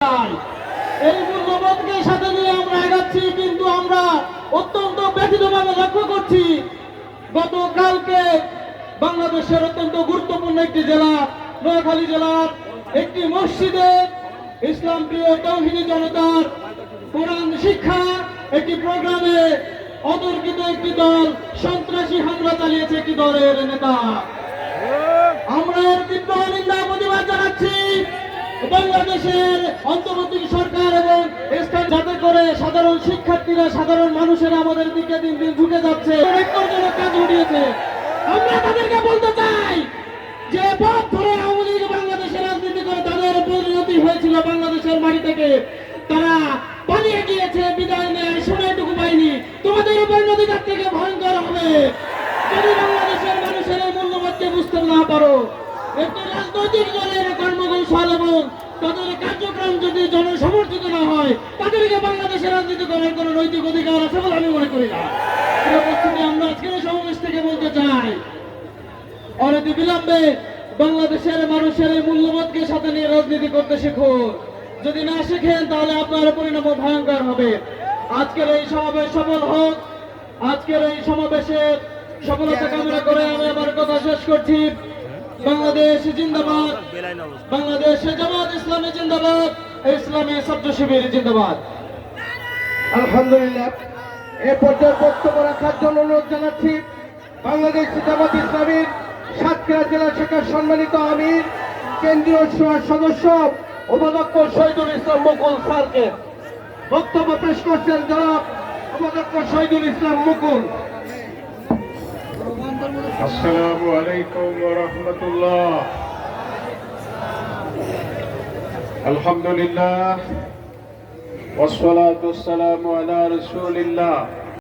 এই মূল্যবোধকে সাথে নিয়ে আমরা এগাচ্ছি, কিন্তু আমরা অত্যন্ত ব্যথিতভাবে লক্ষ্য করছি গতকালকে বাংলাদেশের অত্যন্ত গুরুত্বপূর্ণ একটি জেলা নোয়াখালী জেলার একটি মসজিদে ইসলাম প্রিয় তৌহিদি জনতার কোরআন শিক্ষা একটি প্রোগ্রামে অতর্কিত একটি দল সন্ত্রাসী হামলা চালিয়েছে একটি দলের নেতা। আমরা এর তীব্র নিন্দা প্রতিবাদ জানাচ্ছি। বাংলাদেশের অন্তর্বর্তী সরকার এবং স্থান যাতে করে সাধারণ শিক্ষার্থীরা সাধারণ মানুষেরা আমাদের দিকে দিন দিন ঝুঁকে যাচ্ছে, কাজ ঘটিয়েছে। আমরা তাদেরকে বলতে চাই যে পথ ধরে আওয়ামী লীগ বাংলাদেশের রাজনীতি করে তাদের পরিণতি হয়েছিল বাংলাদেশের মাটি থেকে, তারা পালিয়ে গিয়েছে, বিদায় নেয়, সময়টুকু পায়নি। তোমাদের পরিণতি তার থেকে ভয়ঙ্কর হবে যদি বাংলাদেশের মানুষের এই মূল্যবোধকে বুঝতে না পারো। একটি রাজনৈতিক দলের কর্মকৌশল এবং তাদের কার্যক্রম যদি জনসমর্থিত না হয়, তাদেরকে বাংলাদেশের রাজনীতি করার কোন নৈতিক অধিকার আছে বলে আমি মনে করি না। আমরা আজকের সমাবেশ থেকে বলতে চাই, অনতি বিলম্বে বাংলাদেশের মানুষের এই মূল্যবোধকে সাথে নিয়ে রাজনীতি করতে শিখুন। যদি না শিখেন তাহলে আপনার পরিণাম ভয়ঙ্কর হবে। আজকের এই সমাবেশ সফল হোক। আজকের এই সমাবেশের সফলতা কামনা করে আমি আমার কথা শেষ করছি। বাংলাদেশ জিন্দাবাদ, বাংলাদেশ জামাত ইসলামী জিন্দাবাদ, ইসলামী ছাত্র শিবির জিন্দাবাদ। আলহামদুলিল্লাহ, এ পর্যায়ে বক্তব্য রাখার জন্য অনুরোধ জানাচ্ছি বাংলাদেশ জামাত ইসলামীর সাতক্ষীরা জেলা শাখার সম্মানিত আমির, কেন্দ্রীয় সদস্য উপাধ্যক্ষ শহীদুল ইসলাম মুকুল স্যারকে। বক্তব্য পেশ করছেন জনাব উপাধ্যক্ষ শহীদুল ইসলাম মুকুল। আসসালামু আলাইকুম ওয়া রাহমাতুল্লাহ। আলহামদুলিল্লাহ ওয়াসসালাতু ওয়াসসালামু আলা রাসূলিল্লাহ।